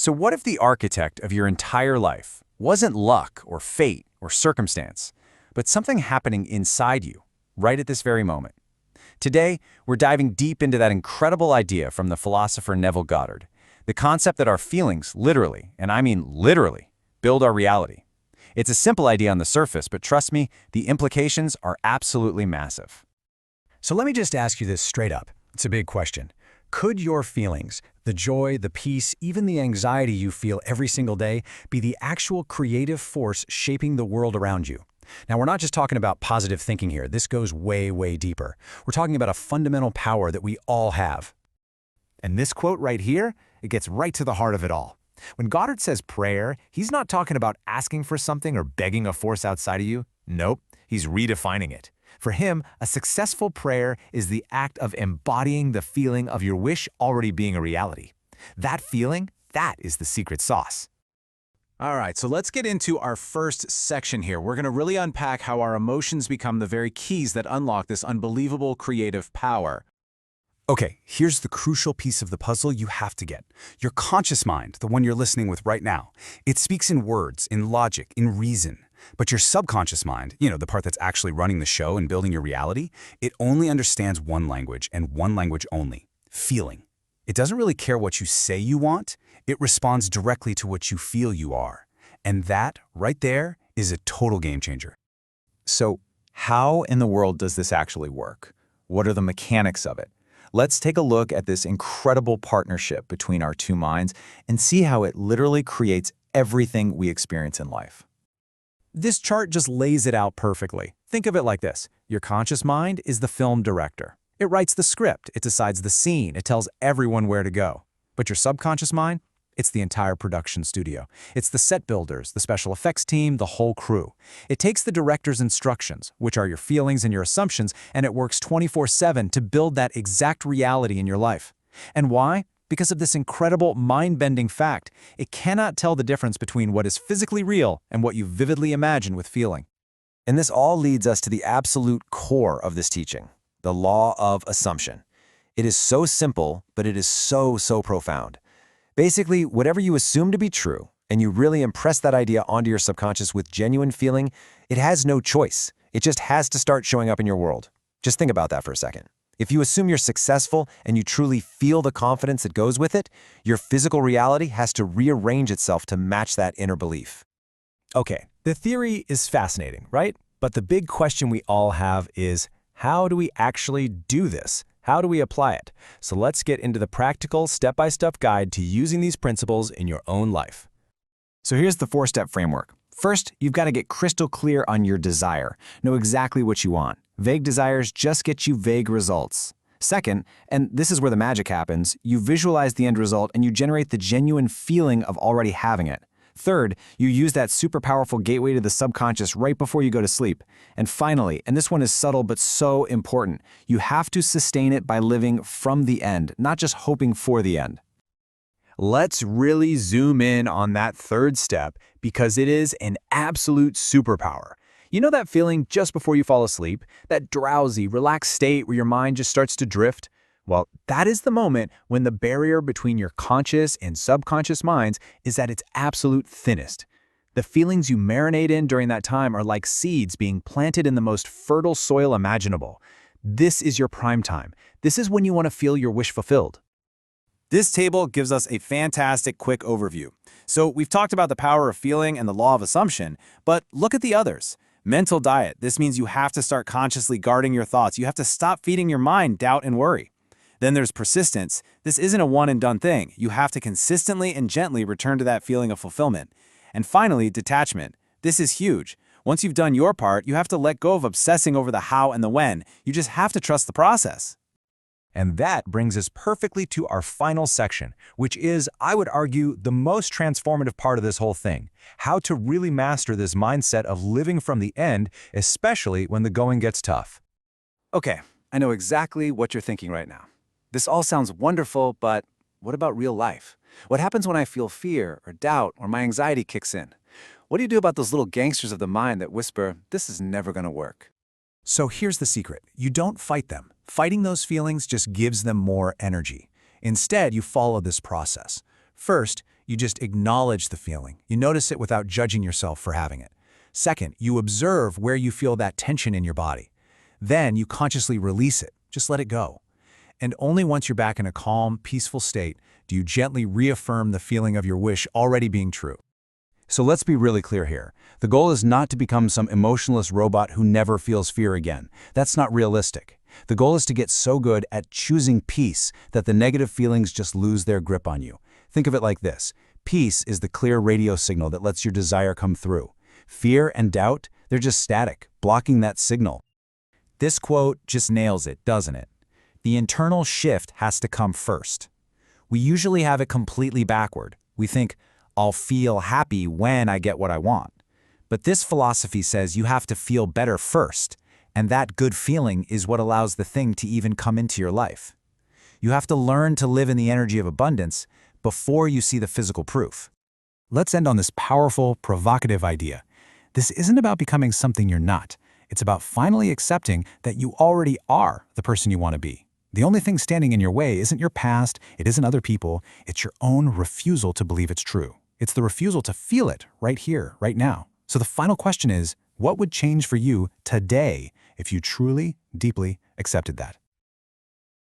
So what if the architect of your entire life wasn't luck or fate or circumstance, but something happening inside you, right at this very moment? Today, we're diving deep into that incredible idea from the philosopher Neville Goddard, the concept that our feelings literally, and I mean literally, build our reality. It's a simple idea on the surface, but trust me, the implications are absolutely massive. So let me just ask you this straight up. It's a big question. Could your feelings, the joy, the peace, even the anxiety you feel every single day, be the actual creative force shaping the world around you? Now, we're not just talking about positive thinking here. This goes way, way deeper. We're talking about a fundamental power that we all have. And this quote right here, it gets right to the heart of it all. When Goddard says prayer, he's not talking about asking for something or begging a force outside of you. Nope, he's redefining it. For him, a successful prayer is the act of embodying the feeling of your wish already being a reality. That feeling, that is the secret sauce. All right, so let's get into our first section here. We're going to really unpack how our emotions become the very keys that unlock this unbelievable creative power. Okay, here's the crucial piece of the puzzle you have to get. Your conscious mind, the one you're listening with right now, it speaks in words, in logic, in reason. But your subconscious mind, the part that's actually running the show and building your reality, it only understands one language and one language only: feeling. It doesn't really care what you say you want, it responds directly to what you feel you are. And that, right there, is a total game changer. So, how in the world does this actually work? What are the mechanics of it? Let's take a look at this incredible partnership between our two minds and see how it literally creates everything we experience in life. This chart just lays it out perfectly. Think of it like this. Your conscious mind is the film director. It writes the script, it decides the scene, it tells everyone where to go. But your subconscious mind? It's the entire production studio. It's the set builders, the special effects team, the whole crew. It takes the director's instructions, which are your feelings and your assumptions, and it works 24/7 to build that exact reality in your life. And why? Because of this incredible mind-bending fact. It cannot tell the difference between what is physically real and what you vividly imagine with feeling. And this all leads us to the absolute core of this teaching, the law of assumption. It is so simple, but it is so profound. Basically, whatever you assume to be true, and you really impress that idea onto your subconscious with genuine feeling, it has no choice. It just has to start showing up in your world. Just think about that for a second. If you assume you're successful and you truly feel the confidence that goes with it, your physical reality has to rearrange itself to match that inner belief. Okay, the theory is fascinating, right? But the big question we all have is, how do we actually do this? How do we apply it? So let's get into the practical, step-by-step guide to using these principles in your own life. So here's the 4-step framework. First, you've got to get crystal clear on your desire. Know exactly what you want. Vague desires just get you vague results. Second, and this is where the magic happens, you visualize the end result and you generate the genuine feeling of already having it. Third, you use that super powerful gateway to the subconscious right before you go to sleep. And finally, and this one is subtle but so important, you have to sustain it by living from the end, not just hoping for the end. Let's really zoom in on that third step because it is an absolute superpower. You know that feeling just before you fall asleep? That drowsy, relaxed state where your mind just starts to drift? Well, that is the moment when the barrier between your conscious and subconscious minds is at its absolute thinnest. The feelings you marinate in during that time are like seeds being planted in the most fertile soil imaginable. This is your prime time. This is when you want to feel your wish fulfilled. This table gives us a fantastic quick overview. So we've talked about the power of feeling and the law of assumption, but look at the others. Mental diet. This means you have to start consciously guarding your thoughts. You have to stop feeding your mind doubt and worry. Then there's persistence. This isn't a one-and-done thing. You have to consistently and gently return to that feeling of fulfillment. And finally, detachment. This is huge. Once you've done your part, you have to let go of obsessing over the how and the when. You just have to trust the process. And that brings us perfectly to our final section, which is, I would argue, the most transformative part of this whole thing. How to really master this mindset of living from the end, especially when the going gets tough. Okay, I know exactly what you're thinking right now. This all sounds wonderful, but what about real life? What happens when I feel fear or doubt or my anxiety kicks in? What do you do about those little gangsters of the mind that whisper, this is never going to work? So here's the secret. You don't fight them. Fighting those feelings just gives them more energy. Instead, you follow this process. First, You just acknowledge the feeling. You notice it without judging yourself for having it. Second, you observe where you feel that tension in your body. Then you consciously release it. Just let it go. And only once you're back in a calm, peaceful state do you gently reaffirm the feeling of your wish already being true. So let's be really clear here. The goal is not to become some emotionless robot who never feels fear again. That's not realistic. The goal is to get so good at choosing peace that the negative feelings just lose their grip on you. Think of it like this. Peace is the clear radio signal that lets your desire come through. Fear and doubt, they're just static, blocking that signal. This quote just nails it, doesn't it? The internal shift has to come first. We usually have it completely backward. We think, I'll feel happy when I get what I want. But this philosophy says you have to feel better first, and that good feeling is what allows the thing to even come into your life. You have to learn to live in the energy of abundance before you see the physical proof. Let's end on this powerful, provocative idea. This isn't about becoming something you're not. It's about finally accepting that you already are the person you want to be. The only thing standing in your way isn't your past, it isn't other people, it's your own refusal to believe it's true. It's the refusal to feel it right here, right now. So the final question is, what would change for you today if you truly, deeply accepted that?